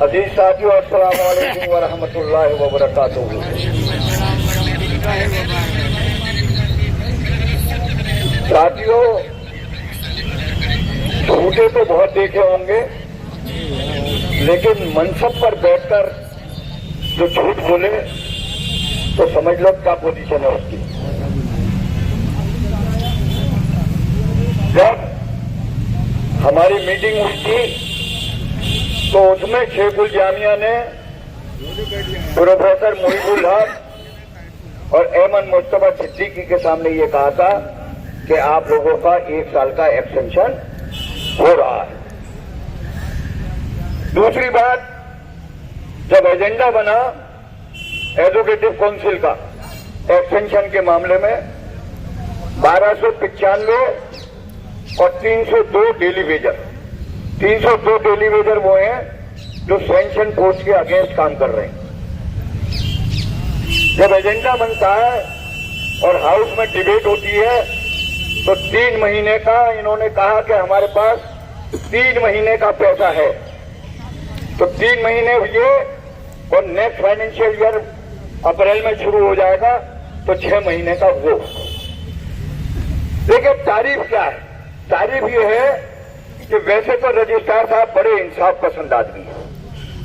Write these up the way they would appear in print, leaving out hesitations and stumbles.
अजीज साथियों, अस्सलाम वालेकुम व रहमतुल्लाहि व बरकातुहू। साथियों, झूठे तो बहुत देखे होंगे, लेकिन मनसब पर बैठकर जो झूठ बोले तो समझ लो क्या पोजीशन है उसकी। जब हमारी मीटिंग हुई थी तो उसमें शेखुल जामिया ने प्रोफेसर मुहिबुल हक और अहमद मुस्तफा सिद्दीकी के सामने ये कहा था कि आप लोगों का 1 साल का एक्सटेंशन हो रहा है। दूसरी बात, जब एजेंडा बना एजुकेटिव काउंसिल का एक्सटेंशन के मामले में 1295 और 302 डेली वेजर, 302 डेली वेजर वो हैं जो सैंक्शन पोस्ट के अगेंस्ट काम कर रहे हैं। जब एजेंडा बनता है और हाउस में डिबेट होती है तो 3 महीने का इन्होंने कहा कि हमारे पास 3 महीने का पैसा है, तो 3 महीने हुए और नेक्स्ट फाइनेंशियल ईयर अप्रैल में शुरू हो जाएगा तो 6 महीने का वो। देखिए तारीफ क्या है, तारीफ ये है कि वैसे तो रजिस्ट्रार साहब बड़े इंसाफ पसंद आदमी है,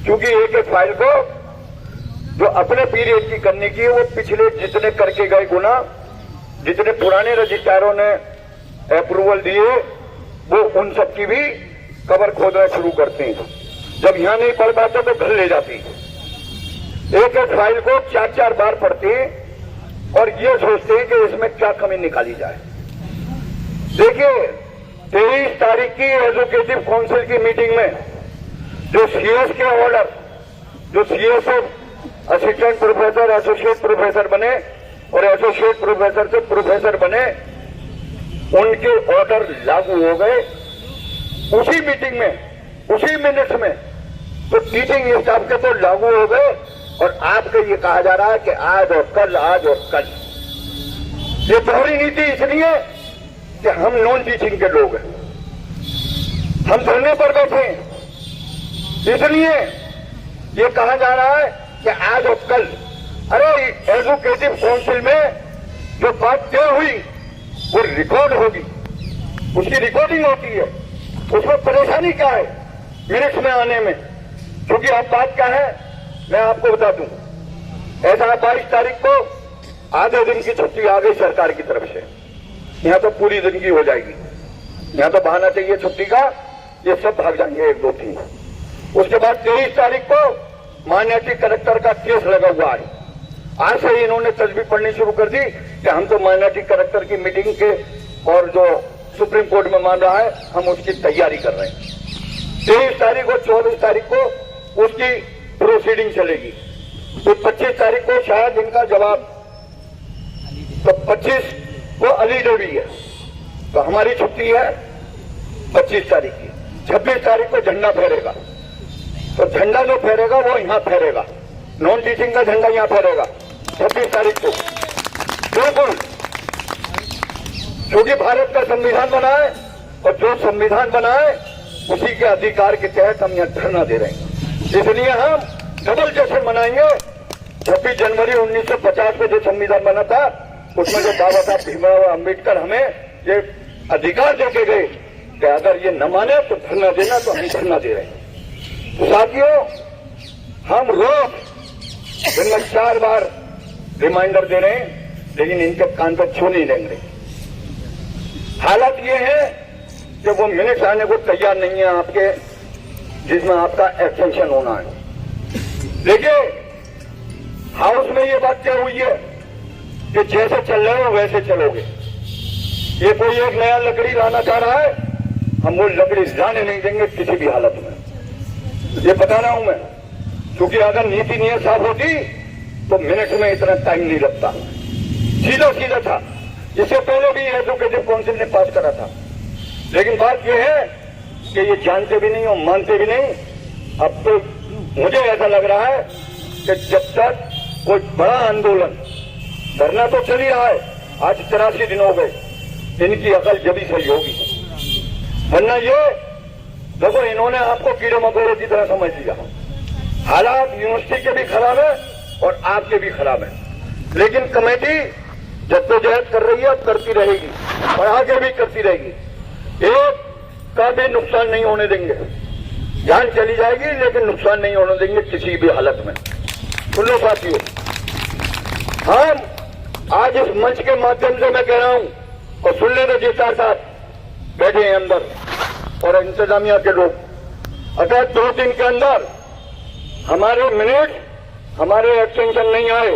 क्योंकि एक एक फाइल को जो अपने पीरियड की करने की है वो पिछले जितने करके गए गुना, जितने पुराने रजिस्ट्रारों ने अप्रूवल दिए वो उन सब की भी कबर खोदना शुरू करते हैं। जब यहां नहीं पढ़ पाते तो घर ले जाती है। एक एक फाइल को 4-4 बार पढ़ते हैं और ये सोचते हैं कि इसमें क्या कमी निकाली जाए। देखिए 23 तारीख की एजुकेटिव काउंसिल की मीटिंग में जो सीएस के ऑर्डर, जो सीएस से असिस्टेंट प्रोफेसर, एसोसिएट प्रोफेसर बने और एसोसिएट प्रोफेसर से प्रोफेसर बने, उनके ऑर्डर लागू हो गए उसी मीटिंग में, उसी मिनट में। तो टीचिंग स्टाफ के तो लागू हो गए और आपको ये कहा जा रहा है कि आज और कल, आज और कल। ये दोहरी नीति इसलिए कि हम नॉन टीचिंग के लोग हैं, हम धरने पर बैठे हैं, इसलिए ये कहा जा रहा है कि आज और कल। अरे एजुकेटिव काउंसिल में जो बात तय हुई वो रिकॉर्ड होगी, उसकी रिकॉर्डिंग होती है, उसमें परेशानी क्या है मिनट्स में आने में? क्योंकि अब बात क्या है मैं आपको बता दूं, ऐसा 22 तारीख को आधे दिन की छुट्टी आ गई सरकार की तरफ से, यहां तो पूरी जिंदगी हो जाएगी, यहां तो बहाना चाहिए छुट्टी का, ये सब भाग जाएंगे 1-2-3। उसके बाद 23 तारीख को माइनॉरिटी कलेक्टर का केस लगा हुआ है। आज से इन्होंने तस्वीर पढ़नी शुरू कर दी कि हम तो माइनॉरिटी कलेक्टर की मीटिंग के और जो सुप्रीम कोर्ट में मान रहा है हम उसकी तैयारी कर रहे हैं। 23 तारीख और 24 तारीख को उसकी प्रोसीडिंग चलेगी, तो 25 तारीख को शायद इनका जवाब, तो 25 को अली डे है, तो हमारी छुट्टी है 25 तारीख की। 26 तारीख को झंडा फहरेगा, तो झंडा जो फहरेगा वो यहां फहरेगा, नॉन टीचिंग का झंडा यहां फहरेगा 26 तारीख को। बिल्कुल, क्योंकि भारत का संविधान बना है और जो संविधान बना है उसी के अधिकार के तहत हम यहां धरना दे रहे हैं। इसलिए हम डबल जश्न मनाएंगे। 26 जनवरी 1950 में जो संविधान बना था उसमें जो बाबा साहब भीमराव अम्बेडकर हमें ये अधिकार देके गए कि अगर ये न माने तो धरना देना, तो हम धरना दे रहे हैं। तो साथियों, हम रोज दिन में 4 बार रिमाइंडर दे रहे हैं, लेकिन इनके कान पर छू नहीं देंगे। हालत ये है कि वो मिनट्स आने को तैयार नहीं है आपके, जिसमें आपका एक्सटेंशन होना है। देखिए हाउस में ये बात क्या हुई है कि जैसे चल रहे हो वैसे चलोगे। ये कोई एक नया लकड़ी लाना चाह रहा है, हम वो लकड़ी लाने नहीं देंगे किसी भी हालत में, ये बता रहा हूं मैं। क्योंकि अगर नीति नियत साफ होती तो मिनट में इतना टाइम नहीं लगता, सीधा सीधा था। इससे पहले भी एजुकेटिव काउंसिल ने पास करा था, लेकिन बात यह है कि ये जानते भी नहीं और मानते भी नहीं। अब तो मुझे ऐसा लग रहा है कि जब तक कोई बड़ा आंदोलन, धरना तो चल ही रहा है, आज 83 दिन हो गए, इनकी अकल जभी सही होगी। वरना ये देखो, इन्होंने आपको कीड़े मकोड़े की तरह समझ लिया। हालात यूनिवर्सिटी के भी खराब है और आपके भी खराब है, लेकिन कमेटी जद्दोजहद कर रही है, अब करती रहेगी और आगे भी करती रहेगी। एक का भी नुकसान नहीं होने देंगे, जान चली जाएगी लेकिन नुकसान नहीं होने देंगे किसी भी हालत में। सुन लो साथियों, हम आज इस मंच के माध्यम से मैं कह रहा हूं, और सुन ले रजिस्ट्रार साहब बैठे हैं अंदर और इंतजामिया के लोग, अगर 2 दिन के अंदर हमारे मिनट हमारे एक्सटेंशन नहीं आए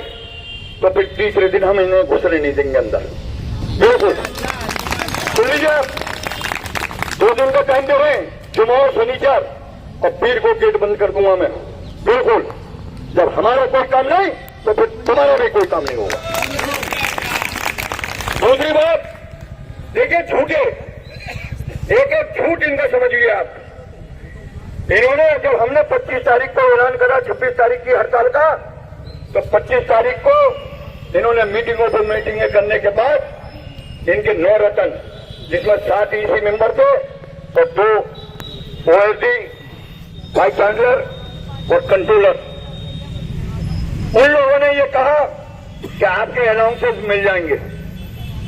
तो फिर तीसरे दिन हम इन्हें घुसने नहीं देंगे अंदर। बिल्कुल सुन लीजिए, आप 2 दिन का टाइम दे रहे हैं, जुम्मा शनिचर और पीर को गेट बंद कर दूंगा मैं। बिल्कुल, जब हमारा कोई काम नहीं तो फिर तुम्हारा भी कोई काम नहीं होगा। दूसरी बात देखिए, झूठे एक एक झूठ इनका समझिए आप। इन्होंने जब हमने 25 तारीख को ऐलान करा 26 तारीख की हड़ताल का, तो 25 तारीख को इन्होंने मीटिंगों पर मीटिंगें करने के बाद इनके 9 रतन, जिसमें 7 ईसी मेंबर थे और 2 ओएसडी, वाइस चांसलर और कंट्रोलर, उन लोगों ने ये कहा कि आपके अनाउंसेस मिल जाएंगे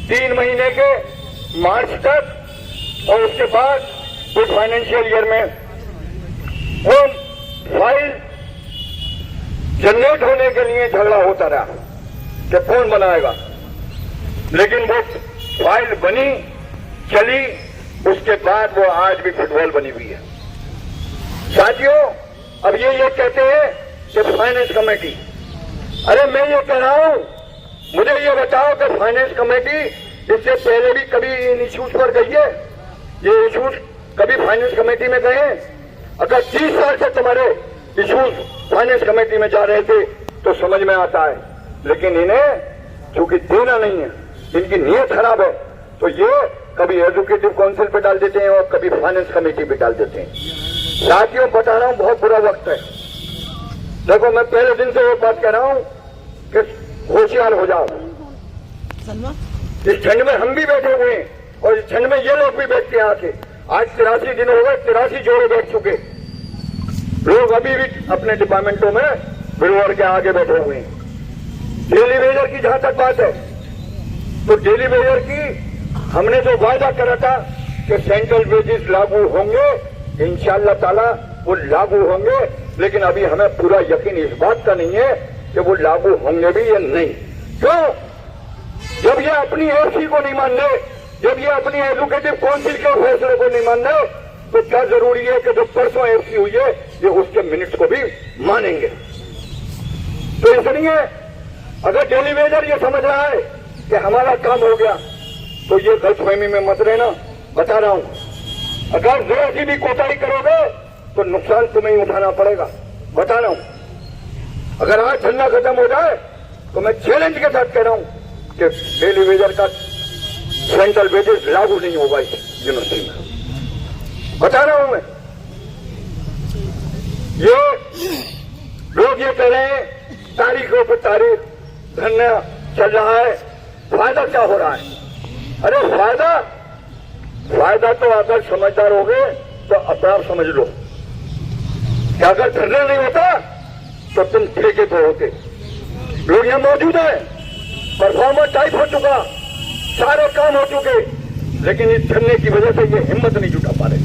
3 महीने के मार्च तक, और उसके बाद कुछ फाइनेंशियल ईयर में वो फाइल जनरेट होने के लिए झगड़ा होता रहा कि कौन बनाएगा, लेकिन वो फाइल बनी, चली, उसके बाद वो आज भी फुटबॉल बनी हुई है। साथियों, अब ये कहते हैं कि फाइनेंस कमेटी, अरे मैं ये कह रहा हूं, मुझे ये बताओ कि फाइनेंस कमेटी इससे पहले भी कभी इन इश्यूज पर गई है? ये इश्यूज कभी फाइनेंस कमेटी में गए हैं? अगर 30 साल से तुम्हारे इश्यूज फाइनेंस कमेटी में जा रहे थे तो समझ में आता है, लेकिन इन्हें चूंकि देना नहीं है, इनकी नीयत खराब है, तो ये कभी एजुकेटिव काउंसिल पे डाल देते हैं और कभी फाइनेंस कमेटी पे डाल देते हैं। साथियों, बता रहा हूं, बहुत बुरा वक्त है। देखो, मैं पहले दिन से एक बात कह रहा हूं कि होशियार हो जाओ। इस ठंड में हम भी बैठे हुए हैं और इस ठंड में ये लोग भी बैठते हैं आके। आज 83 दिन हो गए, 83 जोड़े बैठ चुके लोग, अभी भी अपने डिपार्टमेंटों में बिल्वर के आगे बैठे हुए हैं। डेली वेजर की जहां तक बात है, तो डेली वेजर की हमने जो वायदा करा था कि सेंट्रल वेजेस लागू होंगे, इंशाअल्लाह ताला वो लागू होंगे, लेकिन अभी हमें पूरा यकीन इस बात का नहीं है कि वो लागू होंगे भी या नहीं। क्यों? जब ये अपनी एफसी को नहीं मान रहे, जब ये अपनी एजुकेटिव काउंसिल के फैसले को नहीं मान रहे, तो क्या जरूरी है कि जो परसों एफसी हुई है ये उसके मिनट्स को भी मानेंगे? तो इसलिए अगर डेली वेजर ये समझ रहा है कि हमारा काम हो गया, तो ये गलतफहमी में मत रहना। बता रहा हूं, अगर जरा सी भी कोताही करोगे तो नुकसान तुम्हें ही उठाना पड़ेगा। बता रहा हूं, अगर आज धरना खत्म हो जाए तो मैं चैलेंज के साथ कह रहा हूं कि डेली वेजर का सेंट्रल वेजेस लागू नहीं होगा इस यूनिवर्सिटी में। बता रहा हूं मैं। ये लोग ये कह रहे हैं तारीखों पर तारीख धरना चल रहा है, फायदा क्या हो रहा है? अरे फायदा तो अगर समझदार हो गए तो अपने आप समझ लो कि अगर धरना नहीं होता तो तुम ठेके पे होते। लोग यहां मौजूद हैं, परफॉर्मर टाइप हो चुका, सारे काम हो चुके, लेकिन इस धरने की वजह से ये हिम्मत नहीं जुटा पा रहे,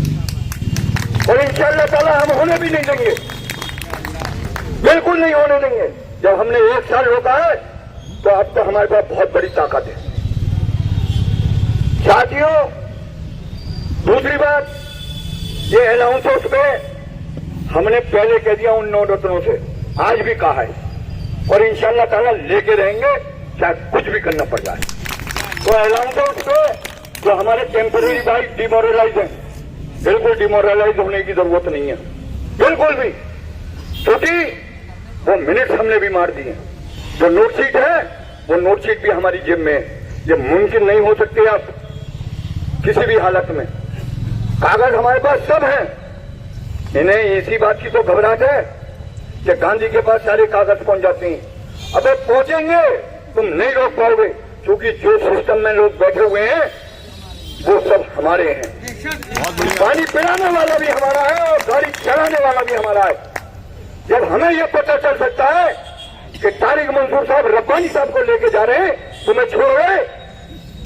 और इंशाअल्लाह ताला हम होने भी नहीं देंगे, बिल्कुल नहीं होने देंगे। जब हमने 1 साल रोका है तो अब तो हमारे पास बहुत बड़ी ताकत है। साथियों, दूसरी बात, ये अनाउंसर्स पे हमने पहले कह दिया उन 9 रत्नों से, आज भी कहा है, और इंशाअल्लाह ताला लेके रहेंगे, चाहे कुछ भी करना पड़ जाए। तो अनाउंसर्स पे जो हमारे टेम्पररी भाई डिमोरलाइज हैं, बिल्कुल डिमोरलाइज होने की जरूरत नहीं है, बिल्कुल भी, क्योंकि वो मिनट्स हमने भी मार दिए। जो नोटशीट है वो नोटशीट भी हमारी जेब में है, ये मुमकिन नहीं हो सकते आप किसी भी हालत में। कागज हमारे पास सब है। इन्हें इसी बात की तो घबराहट है कि गांधी के पास सारे कागज पहुंच जाते हैं। अबे पहुंचेंगे, तुम नहीं रोक पाओगे, क्योंकि जो सिस्टम में लोग बैठे हुए हैं वो सब हमारे हैं। पानी पिलाने वाला भी हमारा है और गाड़ी चलाने वाला भी हमारा है। जब जब हमें यह पता चल सकता है कि तारिक मंसूर साहब रब्बानी साहब को लेके जा रहे हैं, तुम्हें छोड़ रहे,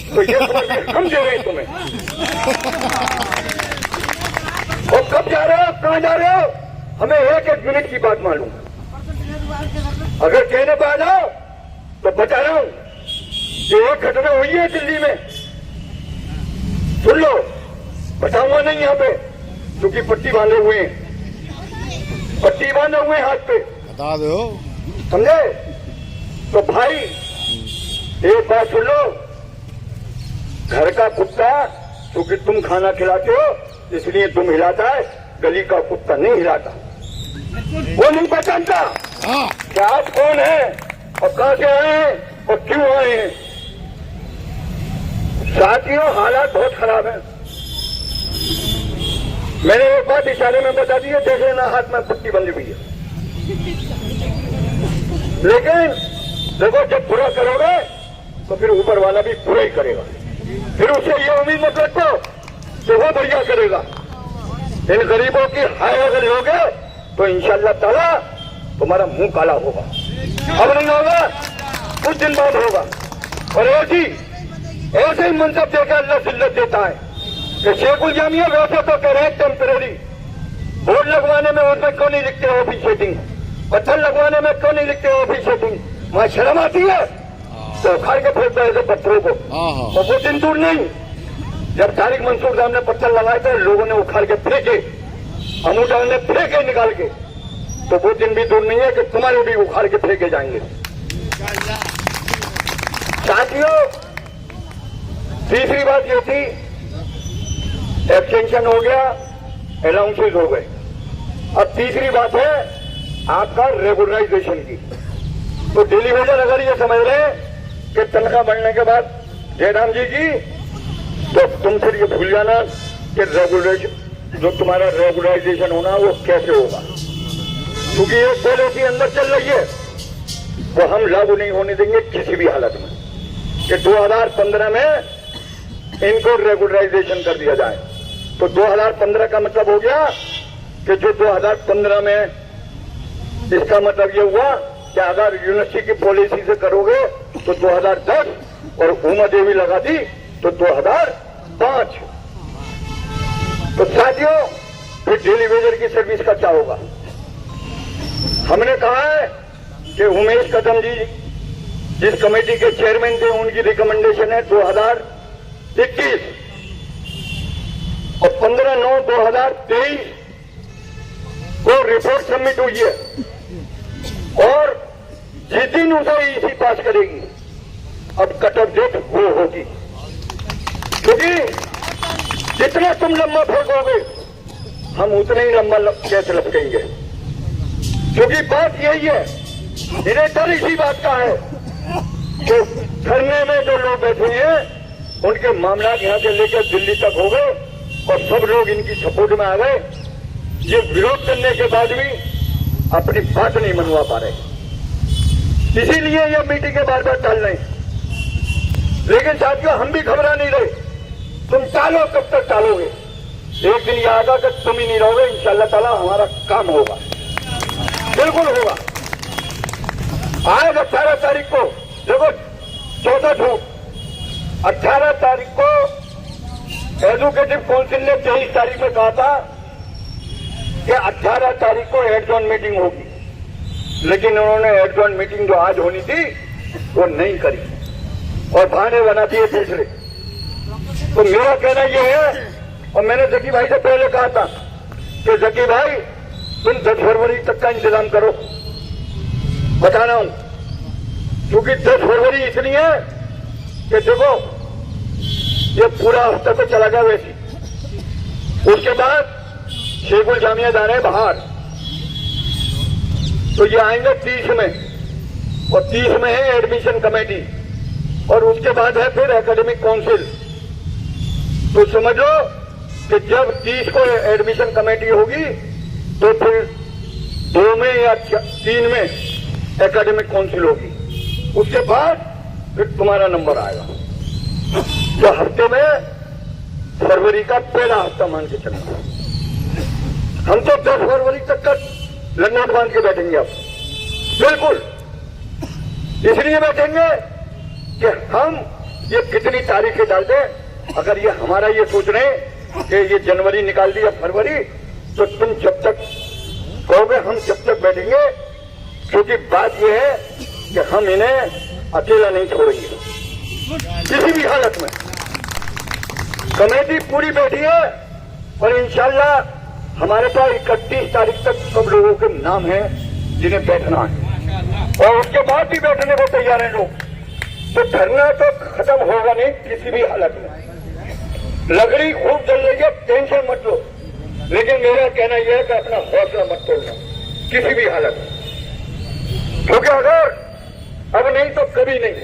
तो ये खबर भी हम दे रहे हैं तुम्हें। और कब जा रहे हो, कहां जा रहे हो, हमें एक एक मिनट की बात मालूम है। अगर कहने पर आ जाओ तो बता रहा हूं कि एक घटना हुई है दिल्ली में, सुन लो, बताऊंगा नहीं यहां पे क्योंकि पट्टी बांधे हुए हैं, पट्टी बांधे हुए हैं हाथ पे, बता दो, समझे। तो भाई एक बात सुन लो, घर का कुत्ता क्योंकि तुम खाना खिलाते हो इसलिए तुम हिलाता है, गली का कुत्ता नहीं हिलाता, वो नहीं पहचानता कि आप कौन है और कहां से आए हैं और क्यों आए हैं। साथियों, हालात बहुत खराब है। मैंने एक बात इशारे में बता दी है, देख लेना हाथ में पट्टी बंधी हुई है, लेकिन देखो जब बुरा करोगे तो फिर ऊपर वाला भी बुरा ही करेगा, फिर उससे ये उम्मीद मत रखो कि वो बढ़िया करेगा। इन गरीबों की हाय अगर लोगे तो इंशाअल्लाह ताला तुम्हारा मुंह काला होगा, अब नहीं होगा, कुछ दिन बाद होगा। और ऐसे ही मनसब देकर अल्लाह जिल्लत देता है कि शेखुल जामिया वैसे तो कह रहे हैं टेम्परेरी, बोर्ड लगवाने में उसमें क्यों नहीं लिखते ऑफिशिएटिंग, पत्थर लगवाने में क्यों नहीं लिखते ऑफिशिएटिंग, वहां शर्म आती है तो उखाड़ के फेंकते ऐसे पत्थरों को। और वो दिन दूर नहीं जब तारिक मंसूर साहब ने पत्थर लगाए थे, लोगों ने उखाड़ के फेंके, अमूडाल ने फेंके निकाल के, तो वो दिन भी दूर नहीं है कि तुम्हारे भी उखाड़ के फेंके जाएंगे। साथियों, तीसरी बात ये थी, एक्सटेंशन हो गया, अलाउंसेस हो गए, अब तीसरी बात है आपका रेगुलराइजेशन की। तो डेली वेजर अगर ये समझ रहे हैं कि तनख्वाह बढ़ने के बाद जयराम जी की, तो तुम फिर ये भूल जाना कि रेगुलेशन, जो तुम्हारा रेगुलराइजेशन होना वो कैसे होगा, क्योंकि ये पॉलिसी अंदर चल रही है, वो हम लागू नहीं होने देंगे किसी भी हालत में कि 2015 में इनको रेगुलराइजेशन कर दिया जाए। तो 2015 का मतलब हो गया कि जो 2015 में, इसका मतलब ये हुआ कि अगर यूनिवर्सिटी की पॉलिसी से करोगे तो 2010 और उमा देवी लगा दी तो 2005। तो साथियों, फिर डेली वेजर की सर्विस का क्या होगा। हमने कहा है कि उमेश कदम जी जिस कमेटी के चेयरमैन थे, उनकी रिकमेंडेशन है 2021 और 15/9/2023 को रिपोर्ट सबमिट हुई है, और जिस दिन उसे ईसी पास करेगी, अब कट ऑफ डेट वो होगी, क्योंकि जितना तुम लंबा फेंकोगे हम उतने ही लंबा कैसे लपकेंगे। क्योंकि बात यही है, इन्हें डर इसी बात का है कि धरने में जो लोग बैठे हैं उनके मामला यहां से लेकर दिल्ली तक हो गए और सब लोग इनकी सपोर्ट में आ गए। ये विरोध करने के बाद भी अपनी बात नहीं मनवा पा रहे, इसीलिए ये मीटिंगें बार बार टाल रहे हैं। लेकिन साथियों, हम भी घबरा नहीं रहे, तुम टालो, कब तक टालोगे, एक दिन यह आएगा कि तुम ही नहीं रहोगे, इंशाअल्लाह ताला हमारा काम होगा, बिल्कुल होगा। आज 18 तारीख को, देखो 14 जून, 18 तारीख को एजुकेटिव काउंसिल ने 23 तारीख में कहा था कि 18 तारीख को एडजॉर्न मीटिंग होगी, लेकिन उन्होंने एडजॉर्न मीटिंग जो आज होनी थी वो नहीं करी और बहाने बना दिए दूसरे। तो मेरा कहना यह है, और मैंने जकी भाई से पहले कहा था कि जकी भाई तुम 10 फरवरी तक का इंतजाम करो, बता रहा हूं, क्योंकि 10 फरवरी इतनी है कि देखो ये पूरा हफ्ता तो चला गया वैसी, उसके बाद शेखुल जामिया जा रहे हैं बाहर, तो ये आएंगे 30 में, और 30 में है एडमिशन कमेटी, और उसके बाद है फिर एकेडमिक काउंसिल। तो समझ लो कि जब 30 को एडमिशन कमेटी होगी तो फिर 2 में या 3 में एकेडमिक काउंसिल होगी, उसके बाद फिर तुम्हारा नंबर आएगा। तो हफ्ते में फरवरी का पहला हफ्ता मान के चलना, हम तो 10 फरवरी तक का लन्नाथ बांध के बैठेंगे आप, बिल्कुल इसलिए बैठेंगे कि हम ये कितनी तारीखें डाल दें। अगर ये हमारा ये सोच रहे हैं कि ये जनवरी निकाल दी या फरवरी, तो तुम जब तक कहोगे हम जब तक बैठेंगे, क्योंकि बात ये है कि हम इन्हें अकेला नहीं छोड़ेंगे किसी भी हालत में। कमेटी पूरी बैठी है और इंशाल्लाह हमारे पास 31 तारीख तक सब लोगों के नाम हैं जिन्हें बैठना है और उसके बाद भी बैठने को तैयार हैं लोग। तो धरना तो खत्म होगा नहीं किसी भी हालत में। लकड़ी खूब जल रही है, टेंशन मत लो, लेकिन मेरा कहना यह है कि अपना हौसला मत तोड़ना किसी भी हालत में, क्योंकि अगर अब नहीं तो कभी नहीं।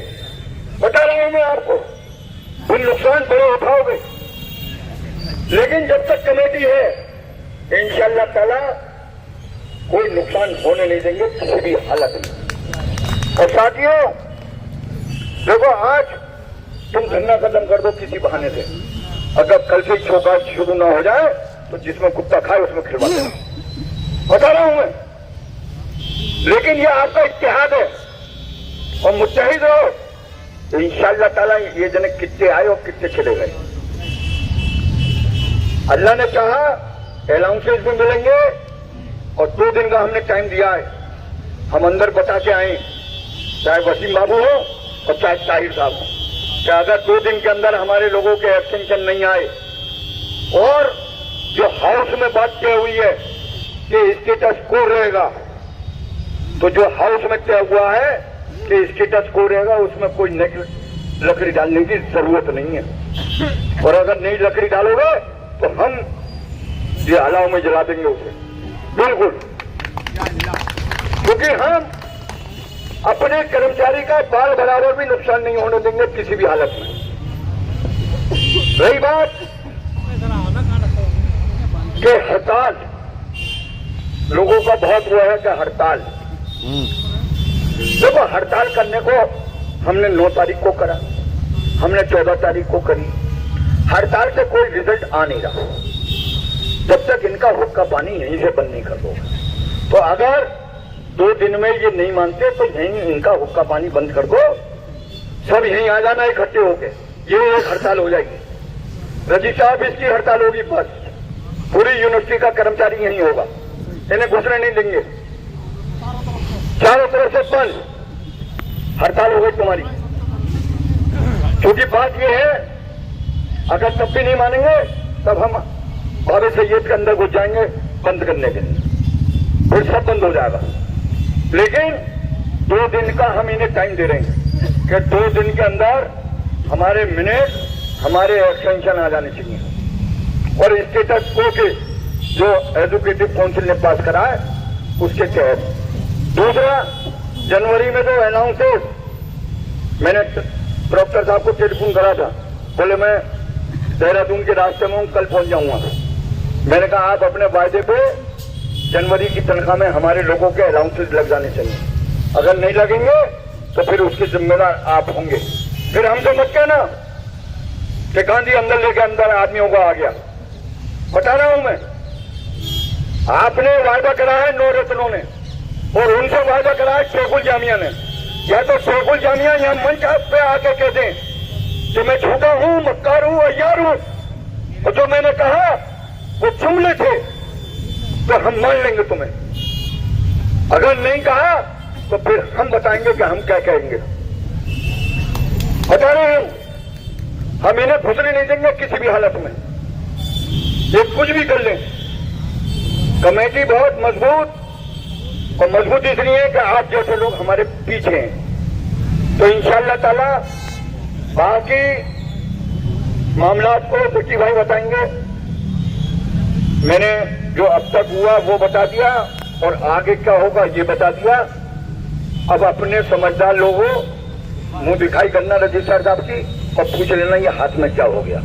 बता रहा हूं मैं आपको, तुम नुकसान बड़े उठाओगे, लेकिन जब तक कमेटी है इंशाअल्लाह ताला कोई नुकसान होने नहीं देंगे किसी भी हालत में। और साथियों देखो, आज तुम धरना खत्म कर दो किसी बहाने से, अगर कल से छोका शुरू ना हो जाए तो जिसमें कुत्ता खाए उसमें खिलवा देना, बता रहा हूं मैं। लेकिन ये आपका इत्तेहाद है और मुत्तहिद रहो तो इंशाअल्लाह ताला ये जने कितने आए और कितने चले गए। अल्लाह ने चाहा अलाउंसेस भी मिलेंगे और 2 दिन का हमने टाइम दिया है, हम अंदर बता के आए, चाहे वसीम बाबू हो और चाहे ताहिर साहब हो, कि अगर 2 दिन के अंदर हमारे लोगों के एक्सटेंशन नहीं आए और जो हाउस में बात तय हुई है कि स्टेटस को रहेगा, तो जो हाउस में तय हुआ है कि स्टेटस को रहेगा उसमें कोई लकड़ी डालने की जरूरत नहीं है। और अगर नहीं लकड़ी डालोगे तो हम ये अलाव में जला देंगे उसे, बिल्कुल, क्योंकि हम अपने कर्मचारी का बाल बराबर भी नुकसान नहीं होने देंगे किसी भी हालत में। रही बात कि हड़ताल, लोगों का बहुत हुआ है कि हड़ताल, देखो हड़ताल करने को हमने 9 तारीख को करा, हमने 14 तारीख को करी, हड़ताल से कोई रिजल्ट आ नहीं रहा जब तक इनका हुक्का पानी यहीं से बंद नहीं कर दो। तो अगर 2 दिन में ये नहीं मानते तो यहीं इनका हुक्का पानी बंद कर दो, सब यहीं आ जाना इकट्ठे होके, ये एक हड़ताल हो जाएगी। रजिस्ट्रार ऑफिस की हड़ताल होगी, बस पूरी यूनिवर्सिटी का कर्मचारी यहीं होगा, इन्हें घुसने नहीं देंगे, चारों तरफ से बंद हड़ताल हो गई तुम्हारी। क्योंकि बात यह है अगर तब भी नहीं मानेंगे तब हम बाबे सैयद के अंदर घुस जाएंगे बंद करने के लिए, फिर सब बंद हो जाएगा। लेकिन 2 दिन का हम इन्हें टाइम दे रहे हैं कि 2 दिन के अंदर हमारे मिनट, हमारे एक्सटेंशन आ जाने चाहिए और स्टेटस को के जो एजुकेटिव काउंसिल ने पास करा है उसके तहत। दूसरा, जनवरी में जो अनाउंसेस, मैंने प्रोफेसर साहब को टेलीफोन करा था, बोले मैं देहरादून के रास्ते में हूं, कल पहुंच जाऊंगा। मैंने कहा आप अपने वायदे पे जनवरी की तनख्वाह में हमारे लोगों के अलाउंसेस लग जाने चाहिए, अगर नहीं लगेंगे तो फिर उसके जिम्मेदार आप होंगे। फिर हमसे मत कहना कि गांधी अंदर लेके अंदर आदमियों का आ गया, बता रहा हूं मैं। आपने वायदा करा है 9 रत्नों ने और उनसे वायदा करा है शेखुल जामिया ने, या तो शेखुल जामिया या मंच पे आके कह दें कि मैं झूठा हूं, मक्कार हूं, अय्यार हूं, और जो मैंने कहा वो जुमले थे, तो हम मान लेंगे तुम्हें। अगर नहीं कहा तो फिर हम बताएंगे कि हम क्या कहेंगे। बता रहे हैं हम इन्हें घुसने नहीं देंगे किसी भी हालत में, ये कुछ भी कर लें। कमेटी बहुत मजबूत, और मजबूत इसलिए है कि आप जैसे लोग हमारे पीछे हैं। तो इंशाअल्लाह ताला बाकी मामलात को भट्टी भाई बताएंगे। मैंने जो अब तक हुआ वो बता दिया और आगे क्या होगा ये बता दिया। अब अपने समझदार लोगों मुंह दिखाई करना रजिस्ट्रार साहब की और पूछ लेना ये हाथ में क्या हो गया।